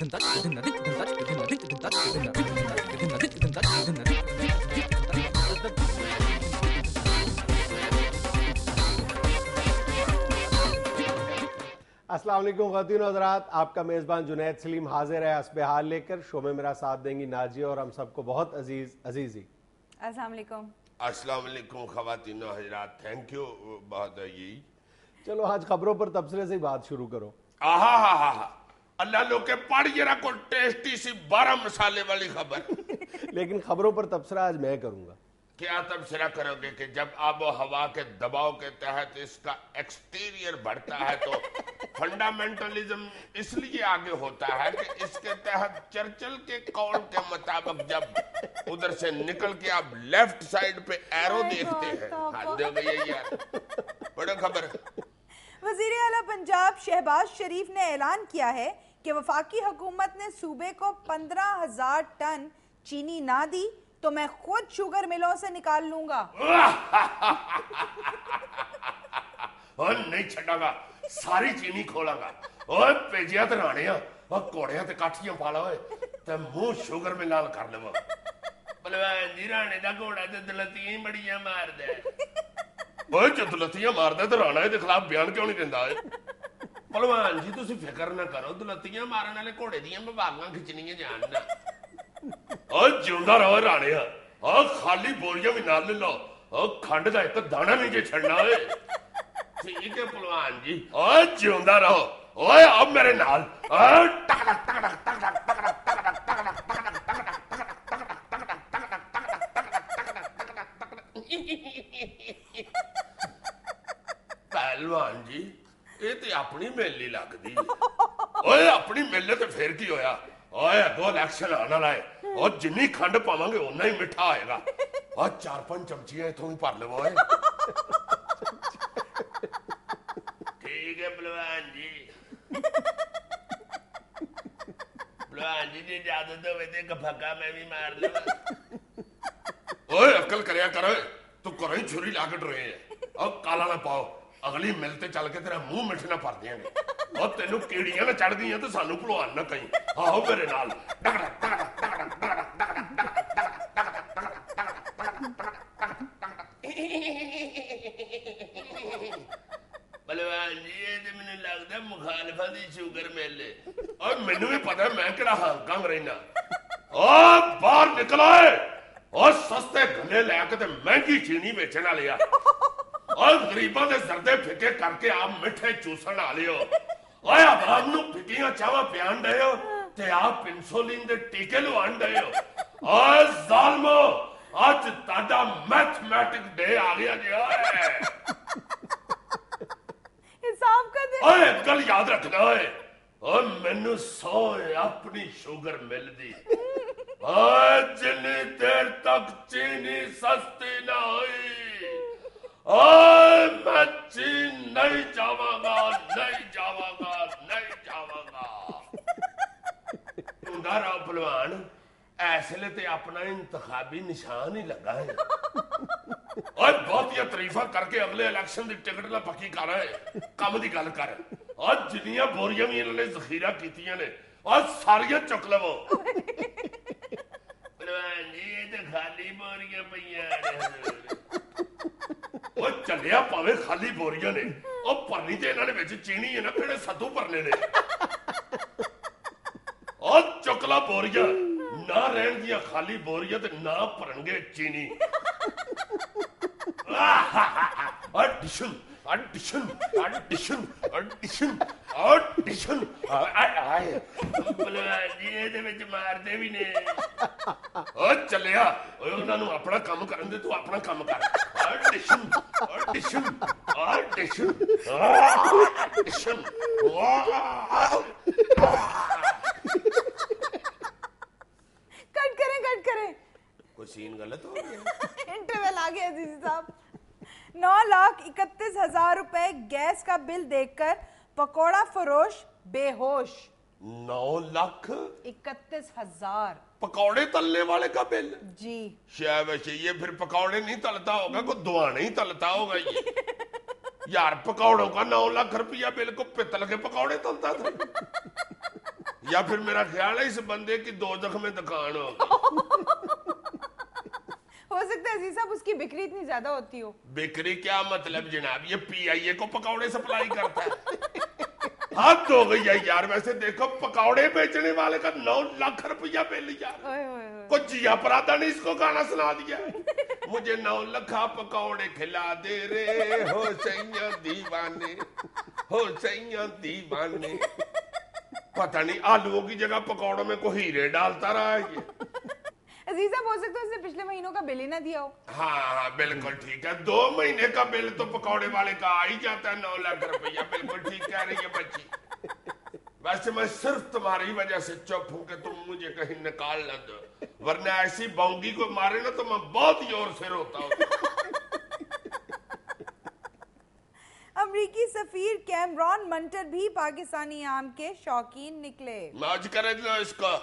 السلام علیکم خواتین و حضرات، آپ کا میزبان جنید سلیم حاضر ہے حسب حال لے کر. شو میں میرا ساتھ دیں گی ناجیہ اور ہم سب کو بہت عزیزی. السلام علیکم. السلام علیکم خواتین و حضرات، تھینک یو بہت یہی. چلو آج خبروں پر تبصرے سے ہی بات شروع کرو. اللہ لو کے پڑھ جرا کو ٹیسٹی سی 12 مسالے والی خبر. لیکن خبروں پر تبصرہ آج میں کروں گا. کیا تبصرہ کرو گے کہ جب آب و ہوا کے دباؤ کے تحت اس کا ایکسٹیریئر بڑھتا ہے تو فنڈامنٹلزم اس لیے آگے ہوتا ہے کہ اس کے تحت چرچل کے قول کے مطابق جب ادھر سے نکل کے آپ لیفٹ سائڈ پہ ایرو دیکھتے ہیں. حد ہو گئی ہے یار. بڑا خبر. وزیر اعلیٰ پنجاب شہباز شریف نے اعلان کیا ہے کہ وفاقی حکومت نے صوبے کو 15,000 ٹن چینی نہ دی تو میں خود شوگر ملوں سے نکال لوں گا. اور نہیں چھڑا گا، ساری چینی کھولا گا. اور پیجیا تے رانیاں اور کوڑیاں تے کاٹھیاں پالا ہوئے تے منہ شوگر میں لال کر لوا. بلوان جی رانے دا گھوڑا تے دلتیاں بڑیاں مار دے. اوہ جو دلتیاں مار دے تے رانا دے خلاف بیان کیوں نہیں دیندا ہے؟ بلوان جی تسی فکر نہ کرو، دلتیاں مارن والے گھوڑے دیاں بباغاں کھچنیاں جان نہ. اور جیوندا رہو رانے، اور خالی بوریاں بھی نال لے لو، اور کھنڈ دا ایک دانا نہیں جے چھڑنا ہے. ٹھیک ہے پلوان جی، اور جیوندا رہو. اوے اب میرے نال پہلوان جی یہ تے اپنی میلی لگ دی. اوے اپنی میلے تے پھر کی ہویا. اوے اگو الیکشن آنا لائے اور جنی کھنڈ پاواں گے اتنا ہی میٹھا آئے گا. اور 4-5 چمچیاں اتوں ہی بھر لو. ٹھیک ہے پلوان جی. پلوان جی اجازت ہوئے تے گپھکا میں بھی مار لوں. اوے عقل کریا کرو، تو کرو ہی چھری لا کے ڈرے ہیں. اور کالا نہ پاؤ، اگلی ملتے چل کے تیرا منہ مٹھ نہ پھر دیں گے. اور تینوں کیڑیاں نہ چڑھ دی ہیں تو سانو پلوان نہ کہیں. آؤ میرے نال. پلوان جی یہ تو مجھے لگتا ہے مخالفہ دی شوگر میلے. اور مینوں بھی پتا ہے میں کہڑا ہانگ کانگ رہنا. اور باہر نکل آئے اور سستے گلے لے کے مہنگی چینی بیچن والے آ. اور غریباں دے زردے پھکے کر کے آپ میٹھے چوسن والے ہو. اور عوام نو پھکیاں چاواں پیان ڈے ہو تے آپ انسولین دے ٹیکے لوان ڈے ہو. اور ظالمو آج تاڈا میتھمیٹک ڈے آ گیا جی. حساب کا دے. اوے گل یاد رکھنا ہے، اور مینوں سوئے اپنی شوگر مل دی. اور جنی دیر تک چینی سستی نہ ہوئی، اور میں چین نہیں جاواں گا، نہیں جاواں گا، نہیں جاواں گا. رہو پلوان، ایسے تے اپنا انتخابی نشان ہی لگا ہے. اور بہت یہ تعریفہ کر کے اگلے الیکشن دی ٹکٹ نہ پکی کر رہے. کم دی گل کر. اور جنیاں بوریاں بھی انہوں نے ذخیرہ کیتیاں نے اور ساریاں چک لو. پلوان جی یہ تے خالی بوریاں پئیاں. وہ چلیا پاوے خالی بوریاں نے، اور پرنی تے انہوں نے بچ چینی ہے نا کہڑے سدو پرنے نے. اور چکلا بوریاں نہ رہن گیا خالی بوریاں تے نہ پرن گے چینی. Audition audition audition audition audition. پلوان جی یہ وچ مارتے بھی نے. اور چلیا انہوں نے اپنا کام کرن دے، تو اپنا کام کر. Audition audition audition audition. Cut کریں. کوئی سین غلط ہو گیا. انٹرویل آ گیا عزیزی صاحب. 9,31,000 روپے گیس کا بل دیکھ کر پکوڑا فروش بے ہوش. 9,31,000 پکوڑے تلنے والے کا بل جی. شاید یہ پھر پکوڑے نہیں تلتا ہوگا، کوئی دوانے ہی تلتا ہوگا. یہ یار پکوڑوں کا 9 لاکھ روپیہ بل کو پتل کے پکوڑے تلتا تھا. یا پھر میرا خیال ہے اس بندے کی دوزخ میں دکان ہوگی. ہو سکتا ہے عزیز صاحب اس کی بکری اتنی زیادہ ہوتی ہو. بکری کیا مطلب جناب, یہ پی آئی اے کو پکوڑے سپلائی کرتا ہے. حد ہو گئی ہے یار. ویسے دیکھو پکوڑے بیچنے والے کا 9 لاکھ روپیہ بل یار. کچھ جیا پرادا نے اس کو گانا سنا دیا ہے, مجھے 9 لکھا پکوڑے کھلا دے رے ہو سیاں دیوانے, ہو سیاں دیوانے. پتہ نہیں آلووں کی جگہ پکوڑوں میں کوئی ہیرے ڈالتا رہا ہے یہ. عزیز صاحب ہو سکتا ہے اس نے پچھلے مہینوں کا بل ہی نہ دیا ہو. ہاں بالکل ٹھیک ہے, 2 مہینے کا بل تو پکوڑے والے کا آ ہی جاتا ہے 9 لاکھ روپیہ. بالکل ٹھیک کہہ رہی ہے بچی. ویسے میں صرف تمہاری وجہ سے چپ ہوں کہ تم مجھے کہیں نکال نہ دو, ورنہ ایسی بونگی کو مارے نا تو میں بہت زور سے روتا ہوں. امریکی سفیر کیمرون منٹر بھی پاکستانی آم کے شوقین نکلے. موج کر دو اس کو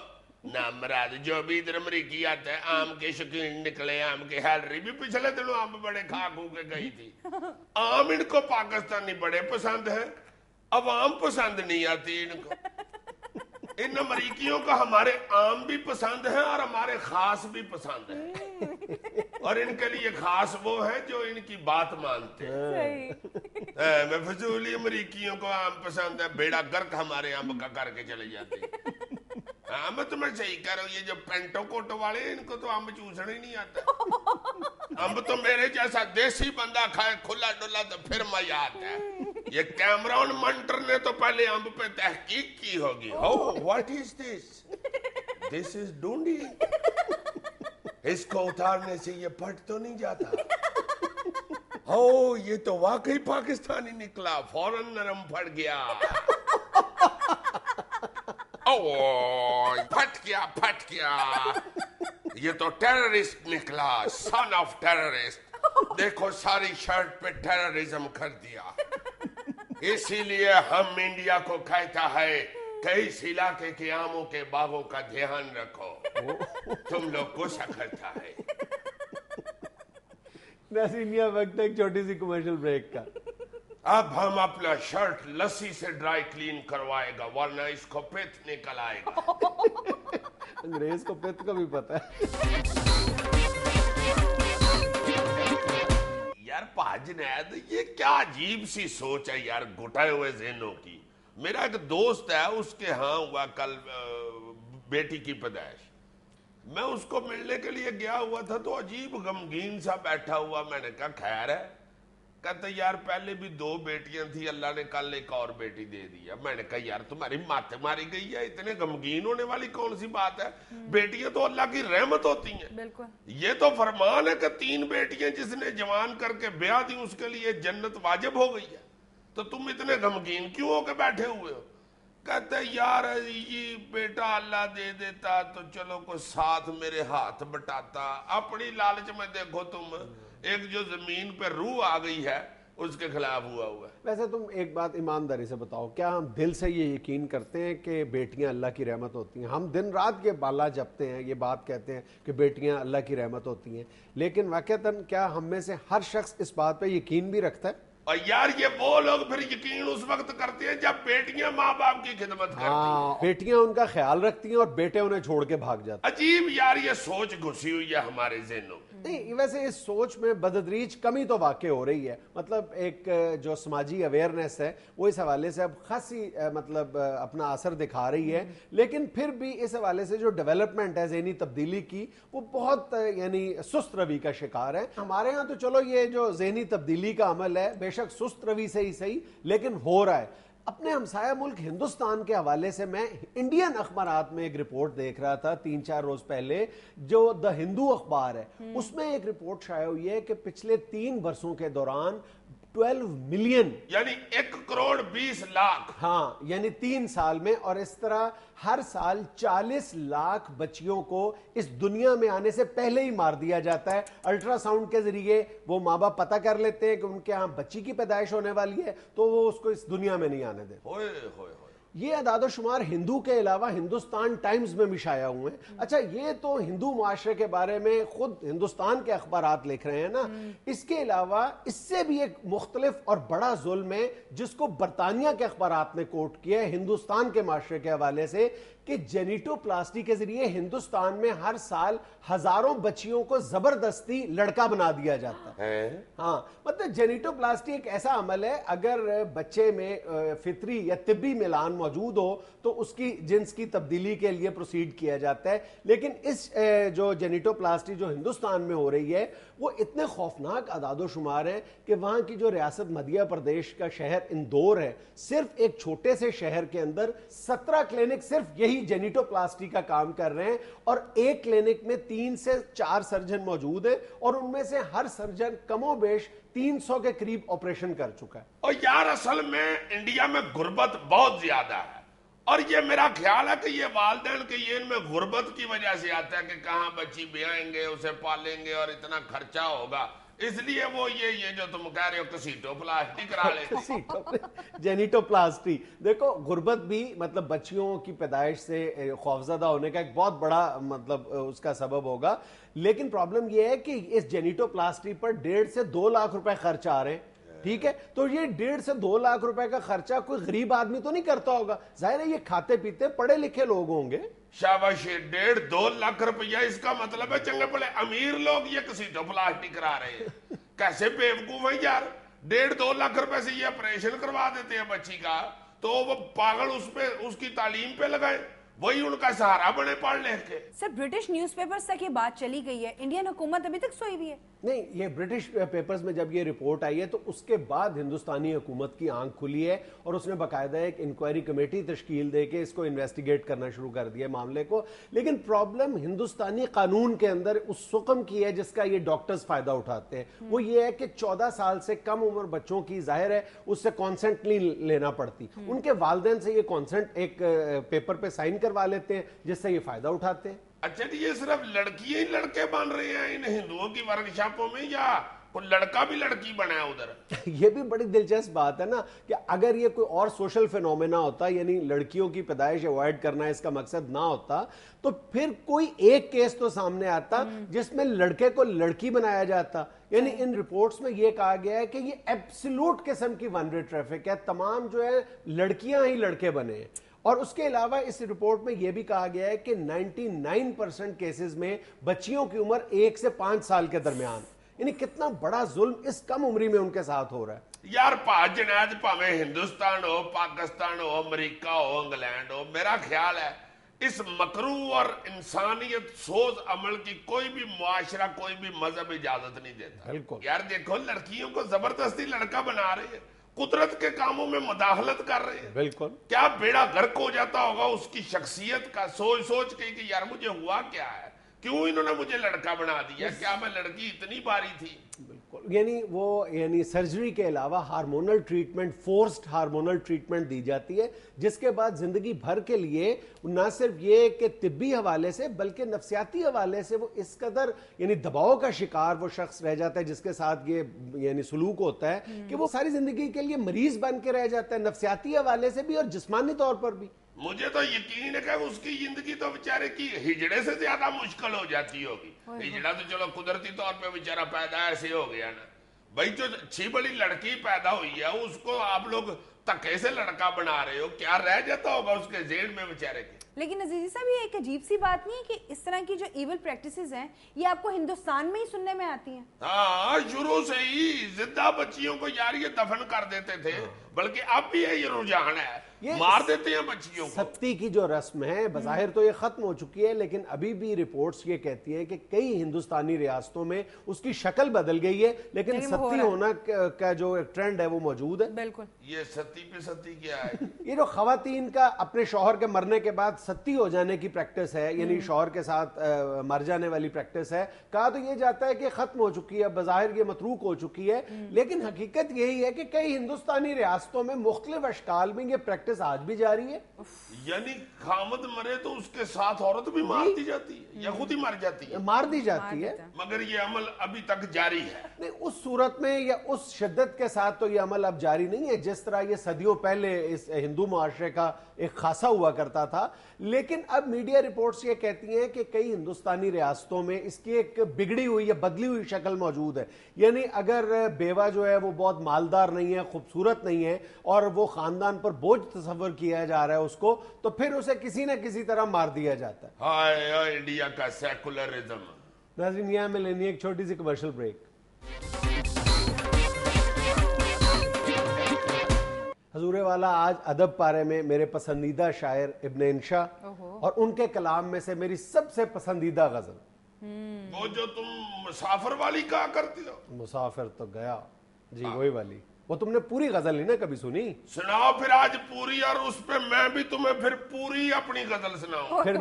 نامراد, جو بھی ادھر امریکی آتا ہے آم کے شوقین نکلے. آم کے ہیلری بھی پچھلے دنوں آم بڑے کھا کھو کے گئی تھی. آم ان کو پاکستانی بڑے پسند ہیں, عوام پسند نہیں آتی ان کو. ان امریکیوں کو ہمارے آم بھی پسند ہیں اور ہمارے خاص بھی پسند ہیں, اور ان کے لیے خاص وہ ہیں جو ان کی بات مانتے ہیں. میں فضولی امریکیوں کو آم پسند ہے, بیڑا گرک ہمارے آم کا کر کے چلے جاتے ہیں. ہاں میں تمہیں صحیح کہہ رہا ہوں, یہ جو پینٹو کوٹو والے ہیں ان کو تو آم چوسنا ہی نہیں آتا. امب تو میرے جیسا دیسی بندہ کھائے کھلا ڈلا تو پھر مزہ آتا ہے. یہ کیمرون منٹر نے تو پہلے امب پہ تحقیق کی ہوگی. واٹ از دس, دس از ڈونڈی, اس کو اتارنے سے یہ پھٹ تو نہیں جاتا. یہ تو واقعی پاکستانی نکلا, فوراً نرم پھٹ گیا. پھٹ گیا. یہ تو ٹیررسٹ نکلا, سن آف ٹیررسٹ. دیکھو ساری شرٹ پہ ٹیررزم کر دیا. اسی لیے ہم انڈیا کو کہتا ہے کہ اس علاقے کے آموں کے باغوں کا دھیان رکھو, تم لوگ کو سکھرتا ہے. ناظرین وقت ایک چھوٹی سی کمرشل بریک کا. اب ہم اپنا شرٹ لسی سے ڈرائی کلین کروائے گا, ورنہ اس کو پت نکل آئے گا. انگریز کو پت کا بھی پتا ہے. یار پاجنید, یہ کیا عجیب سی سوچ ہے یار گھٹائے ہوئے ذہنوں کی. میرا ایک دوست ہے, اس کے ہاں ہوا کل بیٹی کی پیدائش. میں اس کو ملنے کے لیے گیا ہوا تھا تو عجیب غمگین سا بیٹھا ہوا. میں نے کہا خیر ہے؟ کہتا یار پہلے بھی 2 بیٹیاں تھی, اللہ نے کل ایک اور بیٹی دے دیا. میں نے کہا یار تمہاری مات ماری گئی ہے, اتنے غمگین ہونے والی کون سی بات ہے؟ بیٹیاں تو اللہ کی رحمت ہوتی ہیں. بالکل, یہ تو فرمان ہے کہ 3 بیٹیاں جس نے جوان کر کے بیاہ دی اس کے لیے جنت واجب ہو گئی ہے. تو تم اتنے غمگین کیوں ہو کے بیٹھے ہوئے ہو؟ کہتے یار یہ بیٹا اللہ دے دیتا تو چلو کوئی ساتھ میرے ہاتھ بٹاتا. اپنی لالچ میں دیکھو تم, ایک جو زمین پہ روح آ گئی ہے اس کے خلاف ہوا ہے. ویسے تم ایک بات ایمانداری سے بتاؤ, کیا ہم دل سے یہ یقین کرتے ہیں کہ بیٹیاں اللہ کی رحمت ہوتی ہیں؟ ہم دن رات کے بالا جپتے ہیں, یہ بات کہتے ہیں کہ بیٹیاں اللہ کی رحمت ہوتی ہیں, لیکن واقعتاً کیا ہم میں سے ہر شخص اس بات پہ یقین بھی رکھتا ہے؟ اور یار یہ وہ لوگ پھر یقین اس وقت کرتے ہیں جب بیٹیاں ماں باپ کی خدمت کرتی ہیں. بیٹیاں ان کا خیال رکھتی ہیں اور بیٹے انہیں چھوڑ کے بھاگ جاتے ہیں. عجیب یار یہ سوچ گھسی ہوئی ہے ہمارے ذہنوں میں. نہیں ویسے اس سوچ میں بتدریج کمی تو واقع ہو رہی ہے. مطلب ایک جو سماجی اویئرنیس ہے وہ اس حوالے سے اب خاصی مطلب اپنا اثر دکھا رہی ہے, لیکن پھر بھی اس حوالے سے جو ڈیولپمنٹ ہے ذہنی تبدیلی کی وہ بہت یعنی سست روی کا شکار ہے. ہمارے ہاں تو چلو یہ جو ذہنی تبدیلی کا عمل ہے بے شک سست روی سے ہی صحیح, لیکن ہو رہا ہے. اپنے ہمسایہ ملک ہندوستان کے حوالے سے میں انڈین اخبارات میں ایک رپورٹ دیکھ رہا تھا 3-4 روز پہلے, جو دا ہندو اخبار ہے اس میں ایک رپورٹ شائع ہوئی ہے کہ پچھلے 3 برسوں کے دوران 12 ملین یعنی 1 کروڑ 20 لاکھ, ہاں یعنی 3 سال میں, اور اس طرح ہر سال 40 لاکھ بچیوں کو اس دنیا میں آنے سے پہلے ہی مار دیا جاتا ہے. الٹرا ساؤنڈ کے ذریعے وہ ماں باپ پتہ کر لیتے ہیں کہ ان کے ہاں بچی کی پیدائش ہونے والی ہے تو وہ اس کو اس دنیا میں نہیں آنے دیتے. یہ اعداد و شمار ہندو کے علاوہ ہندوستان ٹائمز میں بھی شائع ہوئے ہیں. اچھا یہ تو ہندو معاشرے کے بارے میں خود ہندوستان کے اخبارات لکھ رہے ہیں نا. اس کے علاوہ اس سے بھی ایک مختلف اور بڑا ظلم ہے جس کو برطانیہ کے اخبارات نے کوٹ کیا ہے ہندوستان کے معاشرے کے حوالے سے, کہ جینیٹو پلاسٹی کے ذریعے ہندوستان میں ہر سال ہزاروں بچیوں کو زبردستی لڑکا بنا دیا جاتا ہے. ہاں مطلب جینیٹو پلاسٹی ایک ایسا عمل ہے, اگر بچے میں فطری یا طبی ملان موجود ہو تو اس کی جنس کی تبدیلی کے لیے پروسیڈ کیا جاتا ہے. لیکن اس جو جینیٹو پلاسٹی جو ہندوستان میں ہو رہی ہے وہ اتنے خوفناک اعداد و شمار ہیں کہ وہاں کی جو ریاست مدھیہ پردیش کا شہر اندور ہے, صرف ایک چھوٹے سے شہر کے اندر 17 کلینک صرف یہی جینیٹو پلاسٹی کا کام کر رہے ہیں, اور ایک کلینک میں 3 سے 4 سرجن موجود ہیں, اور ان میں سے ہر سرجن کم و بیش 300 کے قریب آپریشن کر چکا ہے. اور یار اصل میں انڈیا میں غربت بہت زیادہ ہے, اور یہ میرا خیال ہے کہ یہ والدین کے یہ ان میں غربت کی وجہ سے آتا ہے کہ کہاں بچی بیائیں گے, اسے پالیں گے اور اتنا خرچہ ہوگا, اس لیے وہ یہ جو تم کہہ رہے ہو کسیٹو پلاسٹی کرا لے. جینیٹو پلاسٹی دیکھو, غربت بھی مطلب بچیوں کی پیدائش سے خوفزدہ ہونے کا ایک بہت بڑا مطلب اس کا سبب ہوگا, لیکن پرابلم یہ ہے کہ اس جینیٹو پلاسٹی پر 1.5 سے 2 لاکھ روپے خرچ آ رہے ہیں. ٹھیک ہے, تو یہ 1.5 سے 2 لاکھ روپے کا خرچہ کوئی غریب آدمی تو نہیں کرتا ہوگا, ظاہر ہے یہ کھاتے پیتے پڑھے لکھے لوگ ہوں گے. شاباش, 1.5-2 لاکھ روپیہ, اس کا مطلب ہے چنگے بڑے امیر لوگ یہ کسیٹو پلاسٹی کرا رہے ہیں. کیسے بیوقوف ہیں یار, 1.5-2 لاکھ روپے سے یہ آپریشن کروا دیتے ہیں بچی کا, تو وہ پاگل اس پہ اس کی تعلیم پہ لگائیں, وہی ان کا سہارا بنے پڑھ لکھ کے. سر برٹش نیوز پیپرز تک یہ بات چلی گئی ہے, انڈین حکومت ابھی تک سوئی ہوئی ہے. نہیں, یہ برٹش پیپرز میں جب یہ رپورٹ آئی ہے تو اس کے بعد ہندوستانی حکومت کی آنکھ کھلی ہے, اور اس نے باقاعدہ ایک انکوائری کمیٹی تشکیل دے کے اس کو انویسٹیگیٹ کرنا شروع کر دیا معاملے کو. لیکن پرابلم ہندوستانی قانون کے اندر اس حکم کی ہے جس کا یہ ڈاکٹرز فائدہ اٹھاتے ہیں. وہ یہ ہے کہ 14 سال سے کم عمر بچوں کی ظاہر ہے اس سے کانسنٹ نہیں لینا پڑتی, ان کے والدین سے یہ کانسنٹ ایک پیپر پہ سائن کروا لیتے ہیں جس سے یہ فائدہ اٹھاتے ہیں. اچھا جی, یہ صرف لڑکیاں ہی لڑکے بن رہے ہیں ان ہندوؤں کی ورکشاپوں میں, یا کوئی لڑکا بھی لڑکی بنا ہے ادھر؟ یہ بھی بڑی دلچسپ بات ہے نا, کہ اگر یہ کوئی اور سوشل فینومینا ہوتا, یعنی لڑکیوں کی پیدائش اوائڈ کرنا اس کا مقصد نہ ہوتا, تو پھر کوئی ایک کیس تو سامنے آتا جس میں لڑکے کو لڑکی بنایا جاتا. یعنی ان رپورٹس میں یہ کہا گیا ہے کہ یہ ایبسولوٹ قسم کی ون وے ٹریفک ہے, تمام جو ہے لڑکیاں ہی لڑکے بنے ہیں. اور اس کے علاوہ اس رپورٹ میں یہ بھی کہا گیا ہے کہ 99% کیسز میں بچیوں کی عمر 1 سے 5 سال کے درمیان, یعنی کتنا بڑا ظلم اس کم عمری میں ان کے ساتھ ہو رہا ہے. یار جنید پاویں ہندوستان ہو, پاکستان ہو, امریکہ ہو, انگلینڈ ہو, میرا خیال ہے اس مکروہ اور انسانیت سوز عمل کی کوئی بھی معاشرہ, کوئی بھی مذہب اجازت نہیں دیتا. بالکل یار دیکھو, لڑکیوں کو زبردستی لڑکا بنا رہے ہیں, قدرت کے کاموں میں مداخلت کر رہے ہیں. بالکل, کیا بیڑا غرق ہو جاتا ہوگا اس کی شخصیت کا سوچ کے کہ یار مجھے ہوا کیا ہے, کیوں انہوں نے مجھے لڑکا بنا دیا, کیا میں لڑکی اتنی باری تھی. بالکل, یعنی سرجری کے علاوہ hormonal treatment, forced hormonal treatment دی جاتی ہے, جس کے بعد زندگی بھر کے لیے نہ صرف یہ کہ طبی حوالے سے بلکہ نفسیاتی حوالے سے وہ اس قدر یعنی دباؤ کا شکار وہ شخص رہ جاتا ہے جس کے ساتھ یہ یعنی سلوک ہوتا ہے کہ وہ ساری زندگی کے لیے مریض بن کے رہ جاتا ہے, نفسیاتی حوالے سے بھی اور جسمانی طور پر بھی. مجھے تو یقین ہے کہ اس کی زندگی تو بیچارے کی ہجڑے سے زیادہ مشکل ہو جاتی ہوگی. ہجڑا تو چلو قدرتی طور پہ بیچارہ پیدا ایسے ہو گیا نا بھائی, جو اچھی بڑی لڑکی پیدا ہوئی ہے اس کو آپ لوگ تکے سے لڑکا بنا رہے ہو, کیا رہ جاتا ہوگا اس کے ذہن میں بیچارے کے. لیکن عزیزی صاحب, یہ ایک عجیب سی بات نہیں ہے کہ اس طرح کی جو ایول پریکٹسز ہیں یہ آپ کو ہندوستان میں ہی سننے میں آتی ہیں؟ ہاں, شروع سے ہی زندہ بچیوں کو یار یہ دفن کر دیتے تھے, بلکہ اب بھی ہے یہ رجحان ہے, مار دیتے ہیں بچیوں کو. ستی کی جو رسم ہے بظاہر تو یہ ختم ہو چکی ہے, لیکن ابھی بھی رپورٹس یہ کہتی ہے کہ کئی ہندوستانی ریاستوں میں اس کی شکل بدل گئی ہے, لیکن ستی ہونا کا جو ٹرینڈ ہے وہ موجود ہے. بالکل. یہ ستی پہ ستی کیا ہے؟ یہ جو خواتین کا اپنے شوہر کے مرنے کے بعد ستی ہو جانے کی پریکٹس ہے, یعنی شوہر کے ساتھ مر جانے والی پریکٹس ہے, کہا تو یہ جاتا ہے کہ ختم ہو چکی ہے, بظاہر یہ متروک ہو چکی ہے, لیکن حقیقت یہی ہے کہ کئی ہندوستانی ریاستوں میں مختلف اشکال میں یہ پریکٹس پریکٹس آج بھی جاری ہے. یعنی خامد مرے تو اس کے ساتھ عورت بھی مار دی جاتی ہے یا خود ہی مر جاتی ہے؟ مار دی جاتی ہے. مگر یہ عمل ابھی تک جاری ہے. نہیں اس صورت میں یا اس شدت کے ساتھ تو یہ عمل اب جاری نہیں ہے جس طرح یہ صدیوں پہلے اس ہندو معاشرے کا ایک خاصا ہوا کرتا تھا. لیکن اب میڈیا رپورٹس یہ کہتی ہیں کہ کئی ہندوستانی ریاستوں میں اس کی ایک بگڑی ہوئی یا بدلی ہوئی شکل موجود ہے. یعنی اگر بیوہ جو ہے وہ بہت مالدار نہیں ہے, خوبصورت نہیں ہے اور وہ خاندان پر بوجھ تصور کیا جا رہا ہے اس کو, تو پھر اسے کسی نہ کسی طرح مار دیا جاتا ہے. ہائے انڈیا کا سیکولرزم. ناظرین یہاں میں لینی ایک چھوٹی سی کمرشل بریک. حضور والا آج ادب پارے میں میرے پسندیدہ شاعر ابن انشا اور ان کے کلام میں سے میری سب سے پسندیدہ غزل, وہ جو تم مسافر والی کہا کرتی ہو. مسافر تو گیا, جی وہی والی. وہ تم نے پوری غزل نہیں نا کبھی سنی؟ سناؤ پھر آج پوری, اور اس پہ میں بھی تمہیں پھر پوری اپنی غزل سناؤں. پھر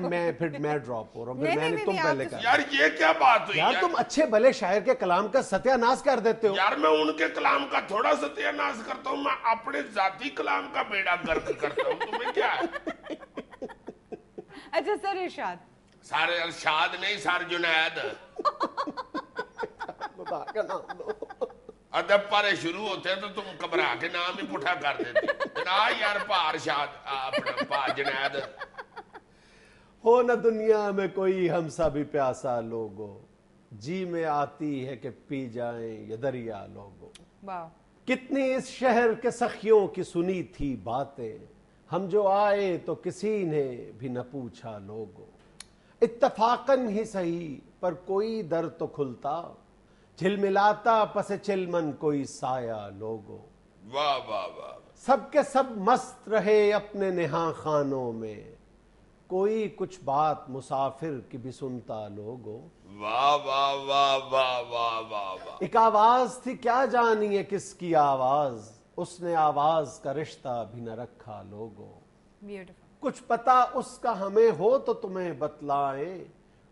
میں ڈراپ ہو رہا ہوں, پھر میں نے تم پہلے کہا. یار یہ کیا بات ہوئی یار تم اچھے بھلے شاعر کے کلام کا ستیہ ناش کر دیتے ہو. یار میں ان کے کلام کا تھوڑا ستیہ ناش کرتا ہوں, میں اپنے ذاتی کلام کا بیڑا گرک کرتا ہوں. تمہیں کیا ہے؟ اچھا سر ارشاد. سر ارشاد نہیں, سر جنید. خدا کا نام دو. ادب پارے شروع ہوتے ہیں تو تم گھبرا کے نام ہی پٹھا کر دیتے. نا یار پا ارشاد, اپنا پا جنید. ہو نہ دنیا میں کوئی ہم سا بھی پیاسا لوگو, جی میں آتی ہے کہ پی جائیں یہ دریا لوگو. کتنی اس شہر کے سخیوں کی سنی تھی باتیں, ہم جو آئے تو کسی نے بھی نہ پوچھا لوگو. اتفاقاً ہی صحیح پر کوئی در تو کھلتا, جھلملاتا پس چلمن کوئی سایہ لوگو. واہ واہ واہ. سب کے سب مست رہے اپنے نہاں خانوں میں, کوئی کچھ بات مسافر کی بھی سنتا لوگو. واہ واہ واہ واہ واہ واہ واہ. ایک آواز تھی کیا جانی ہے کس کی آواز, اس نے آواز کا رشتہ بھی نہ رکھا لوگو. کچھ پتا اس کا ہمیں ہو تو تمہیں بتلائیں,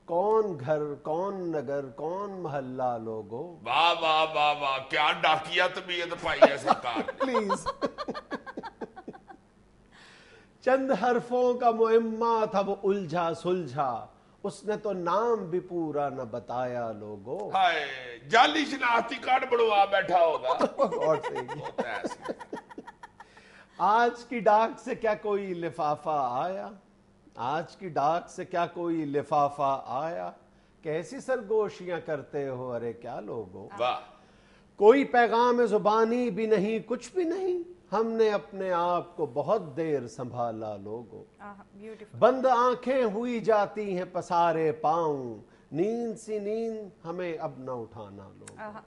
کون گھر کون نگر کون محلہ لوگو. واہ واہ واہ واہ, کیا ڈاکیا طبیعت پائی ہے سرکار. پلیز. چند حرفوں کا معمہ تھا وہ الجھا سلجھا, اس نے تو نام بھی پورا نہ بتایا لوگو. ہائے جعلی شناختی کارڈ بڑھوا بیٹھا ہوگا. اور آج کی ڈاک سے کیا کوئی لفافہ آیا, آج کی ڈاک سے کیا کوئی لفافہ آیا, کیسی سرگوشیاں کرتے ہو ارے کیا لوگو. واہ. کوئی پیغام زبانی بھی نہیں کچھ بھی نہیں, ہم نے اپنے آپ کو بہت دیر سنبھالا لوگو. بند آنکھیں ہوئی جاتی ہیں پسارے پاؤں, نیند سی نیند ہمیں اب نہ اٹھانا لوگو.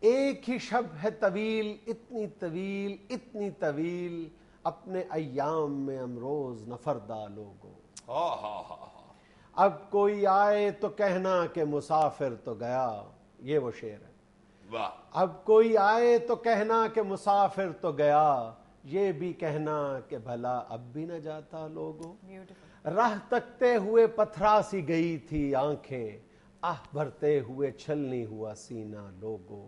ایک ہی شب ہے طویل اتنی طویل اتنی طویل, اپنے ایام میں امروز نہ فردا لوگو. اب کوئی آئے تو کہنا کہ مسافر تو گیا, یہ وہ شعر ہے. اب کوئی آئے تو کہنا کہ مسافر تو گیا, یہ بھی کہنا کہ بھلا اب بھی نہ جاتا لوگو. راہ تکتے ہوئے پتھرا سی گئی تھی آنکھیں, آہ بھرتے ہوئے چھلنی ہوا سینہ لوگو.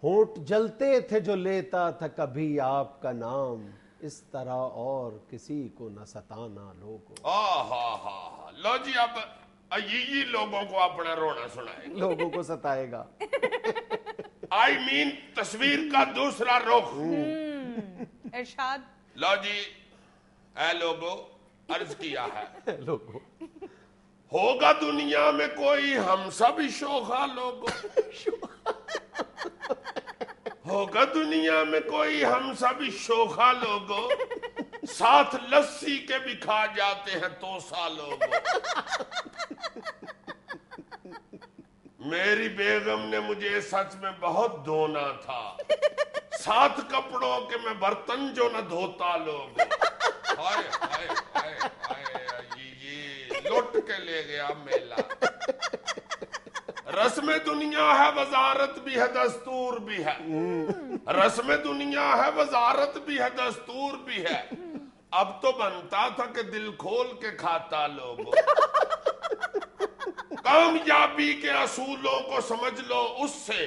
ہونٹ جلتے تھے جو لیتا تھا کبھی آپ کا نام, اس طرح اور کسی کو نہ ستانا لوگو. لو جی اب یہ لوگوں کو اپنا رونا سنائے, لوگوں کو ستائے گا. آئی مین تصویر کا دوسرا رخ. ارشاد. لو جی اے لوگو, عرض کیا ہے لوگو, ہوگا دنیا میں کوئی ہم سب شوخا لوگو. ہوگا دنیا میں کوئی ہم سب شوخا لوگو, ساتھ لسی کے بھی کھا جاتے ہیں تو سا لوگو. میری بیگم نے مجھے سچ میں بہت دھونا تھا, ساتھ کپڑوں کے میں برتن جو نہ دھوتا لوگو. ہائے ہائے ہائے ہائے, یہ لوٹ کے لے گیا میلہ. رسم دنیا ہے وزارت بھی ہے دستور بھی ہے, رسم دنیا ہے وزارت بھی ہے دستور بھی ہے, اب تو بنتا تھا کہ دل کھول کے کھاتا لوگو. کامیابی کے اصولوں کو سمجھ لو اس سے,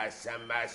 SMS।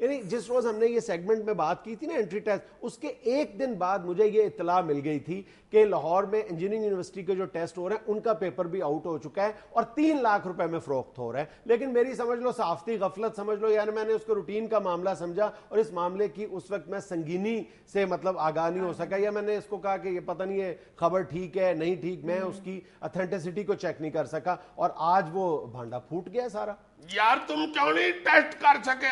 یعنی جس روز ہم نے یہ سیگمنٹ میں بات کی تھی نا انٹری ٹیسٹ, اس کے ایک دن بعد مجھے یہ اطلاع مل گئی تھی کہ لاہور میں انجینئرنگ یونیورسٹی کے جو ٹیسٹ ہو رہے ہیں ان کا پیپر بھی آؤٹ ہو چکا ہے اور 3 لاکھ روپے میں فروخت ہو رہا ہے. لیکن میری سمجھ لو صحافتی غفلت سمجھ لو, یعنی میں نے اس کو روٹین کا معاملہ سمجھا اور اس معاملے کی اس وقت میں سنگینی سے مطلب آگاہ نہیں ہو سکا, یا میں نے اس کو کہا کہ یہ پتہ نہیں ہے خبر ٹھیک ہے نہیں ٹھیک, میں اس کی اتھینٹسٹی کو چیک نہیں کر سکا اور آج وہ بھانڈا پھوٹ گیا سارا. یار تم کیوں نہیں ٹیسٹ کر سکے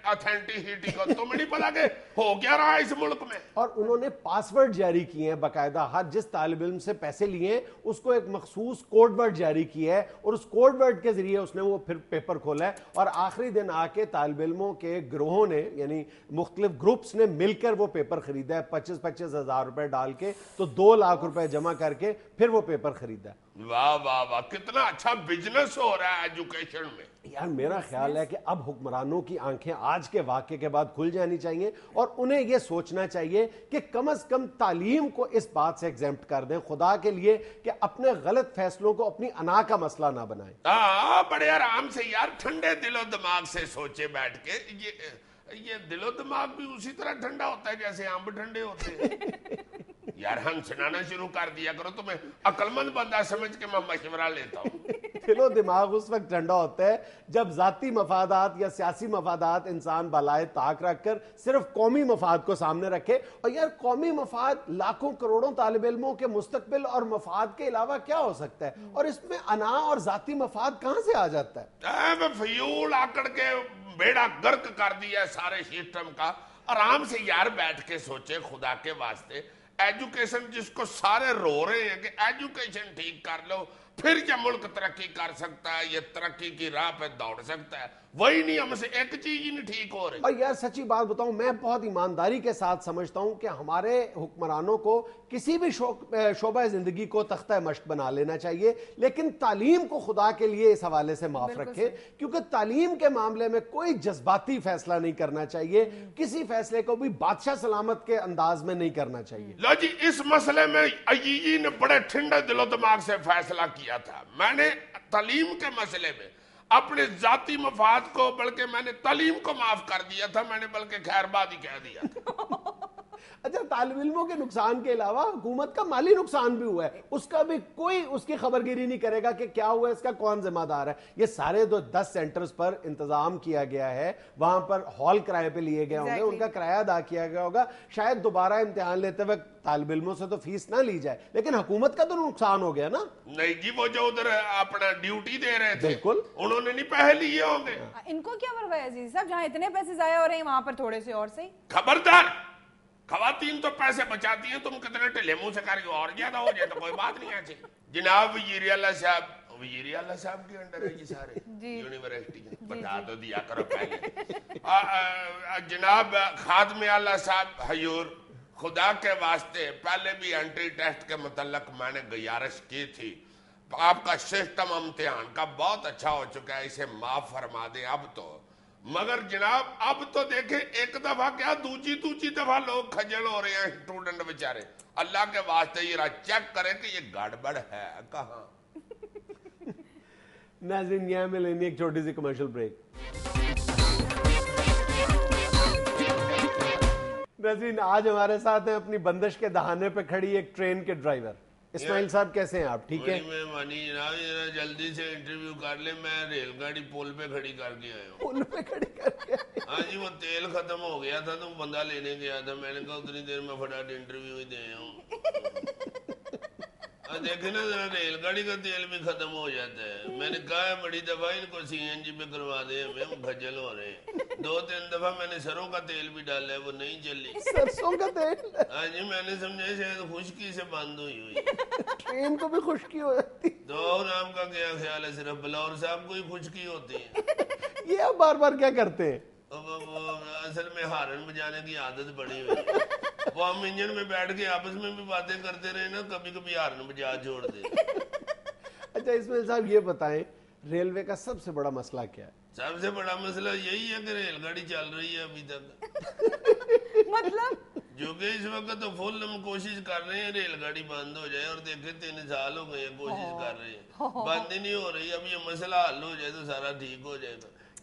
اتھینٹسٹی کو؟ تمہیں نہیں پتا کہ ہو کیا رہا ہے اس ملک میں؟ اور انہوں نے پاسورڈ جاری کیے ہیں باقاعدہ, ہر جس طالب علم سے پیسے لیے ہیں اس کو ایک مخصوص کوڈ ورڈ جاری کیا ہے اور اس کوڈ ورڈ کے ذریعے اس نے وہ پھر پیپر کھولا ہے اور آخری دن آ کے طالب علموں کے گروہوں نے یعنی مختلف گروپس نے مل کر وہ پیپر خریدا ہے 25-25 ہزار روپے ڈال کے, تو 2 لاکھ روپے جمع کر کے پھر وہ پیپر خریدا. واہ واہ واہ, کتنا اچھا بزنس ہو رہا ہے ایجوکیشن میں. یار میرا خیال ہے کہ اب حکمرانوں کی آنکھیں آج کے واقعے کے بعد کھل جانی چاہیے اور انہیں یہ سوچنا چاہیے کہ کم از کم تعلیم کو اس بات سے ایگزیمپٹ کر دیں خدا کے لیے کہ اپنے غلط فیصلوں کو اپنی انا کا مسئلہ نہ بنائیں. بڑے آرام سے یار, ٹھنڈے دل و دماغ سے سوچے بیٹھ کے. یہ دل و دماغ بھی اسی طرح ٹھنڈا ہوتا ہے جیسے امب ٹھنڈے ہوتے ہیں. یار ہم سنانا شروع کر دیا کرو, تمہیں عقل مند بندہ سمجھ کے میں مشورہ لیتا ہوں. دل و دماغ اس وقت ٹھنڈا ہوتا ہے جب ذاتی مفادات یا سیاسی مفادات انسان بالائے طاق رکھ کر صرف قومی مفاد کو سامنے رکھے. اور یار قومی مفاد لاکھوں کروڑوں طالب علموں کے مستقبل اور مفاد کے علاوہ کیا ہو سکتا ہے, اور اس میں انا اور ذاتی مفاد کہاں سے آ جاتا ہے؟ فیول آکڑ کے بیڑا گرک کر دیا سارے سسٹم کا. آرام سے یار بیٹھ کے سوچے خدا کے واسطے. ایجوکیشن جس کو سارے رو رہے ہیں کہ ایجوکیشن ٹھیک کر لو پھر کیا ملک ترقی کر سکتا ہے, یہ ترقی کی راہ پہ دوڑ سکتا ہے, وہی نہیں, ہم سے ایک چیز ہی نہیں ٹھیک ہو رہی. اور یار سچی بات بتاؤں, میں بہت ایمانداری کے ساتھ سمجھتا ہوں کہ ہمارے حکمرانوں کو کسی بھی شعبہ زندگی کو تختہ مشق بنا لینا چاہیے, لیکن تعلیم کو خدا کے لیے اس حوالے سے معاف رکھے, کیونکہ تعلیم کے معاملے میں کوئی جذباتی فیصلہ نہیں کرنا چاہیے, کسی فیصلے کو بھی بادشاہ سلامت کے انداز میں نہیں کرنا چاہیے. لو جی, اس مسئلے میں عیجی نے بڑے ٹھنڈے دل و دماغ سے فیصلہ کیا تھا. میں نے تعلیم کے مسئلے میں اپنے ذاتی مفاد کو بلکہ میں نے تعلیم کو معاف کر دیا تھا, میں نے بلکہ خیر باد ہی کہہ دیا تھا. اچھا, طالب علموں کے نقصان کے علاوہ حکومت کا مالی نقصان بھی ہوا ہے, اس کا بھی کوئی اس کی خبرگیری نہیں کرے گا کہ کیا ہوا ہے, اس کا کون ذمہ دار ہے. یہ سارے 10 سینٹرز پر انتظام کیا گیا ہے, وہاں پر ہال کرائے پہ لیے گئے ہوں گے, ان کا کرایہ ادا کیا گیا ہوگا. شاید دوبارہ امتحان لیتے وقت طالب علموں سے تو فیس نہ لی جائے, لیکن حکومت کا تو نقصان ہو گیا نا. نہیں جی, وہ جو ادھر اپنا ڈیوٹی دے رہے تھے بالکل انہوں نے نہیں پیسے لیے ہوں گے. ان کو کیا پرواہ ہے عزیز صاحب, جہاں اتنے پیسے ضائع ہو رہے ہیں وہاں پر تھوڑے سے اور صحیح. خبردار, خواتین تو پیسے بچاتی ہیں, تم کتنے ٹھلے منہ سے کر کے اور زیادہ ہو جائے تو کوئی بات نہیں ہے. جناب وزیر اعلیٰ صاحب, وزیر اعلیٰ صاحب کے انڈر ہے یہ سارے یونیورسٹی کے, بتا دو دیا کرو پہلے. جناب خادم اعلیٰ صاحب حیور, خدا کے واسطے پہلے بھی انٹری ٹیسٹ کے متعلق میں نے گزارش کی تھی, آپ کا سسٹم امتحان کا بہت اچھا ہو چکا ہے, اسے معاف فرما دیں اب تو. مگر جناب اب تو دیکھیں ایک دفعہ کیا دوسری دفعہ لوگ خجل ہو رہے ہیں اسٹوڈنٹ بیچارے. اللہ کے واسطے یہ چیک کریں کہ یہ گڑبڑ ہے کہاں. ناظرین یہاں میں لینی ایک چھوٹی سی کمرشل بریک. ناظرین آج ہمارے ساتھ ہیں اپنی بندش کے دہانے پہ کھڑی ایک ٹرین کے ڈرائیور اسماعیل صاحب. کیسے ہیں آپ؟ ٹھیک ہے. مہربانی جناب, جلدی سے انٹرویو کر لیں, میں ریل گاڑی پول پہ کھڑی کر کے آیا ہوں. پول پہ کھڑی کر کے؟ ہاں جی, وہ تیل ختم ہو گیا تھا تو بندہ لینے گیا تھا, میں نے کہا اتنی دیر میں فٹافٹ انٹرویو ہی دے ہوں. دیکھیں نا ذرا, ریل گاڑی کا تیل بھی ختم ہو جاتا ہے. میں نے کہا ہے بڑی دفعہ ان کو CNG پہ کروا دیں, ہمیں کھجل ہو رہے ہیں. 2-3 دفعہ میں نے سروں کا تیل بھی ڈالا ہے, وہ نہیں چلی. سرسوں کا تیل؟ ہاں جی, میں نے سمجھا شاید خشکی سے بند ہوئی. ٹرین کو بھی خشکی ہو جاتی. تو نام کا کیا خیال ہے, صرف بلور صاحب کو ہی خشکی ہوتی ہے. یہ آپ بار بار کیا کرتے ہیں؟ اصل میں ہارن بجانے کی عادت پڑی ہوئی ہے. وہ ہم انجن میں بیٹھ کے آپس میں بھی باتیں کرتے رہے نا, کبھی کبھی ہارن بجا چھوڑ دے. اچھا اسماعیل صاحب یہ بتائیں, ریلوے کا سب سے بڑا مسئلہ کیا ہے؟ سب سے بڑا مسئلہ یہی ہے کہ ریل گاڑی چل رہی ہے ابھی تک. مطلب جو کہ اس وقت تو فل ہم کوشش کر رہے ہیں ریل گاڑی بند ہو جائے, اور دیکھیں 3 سال ہو گئے ہیں کوشش کر رہے ہیں, بند ہی نہیں ہو رہی. اب یہ مسئلہ حل ہو جائے تو سارا ٹھیک ہو جائے گا.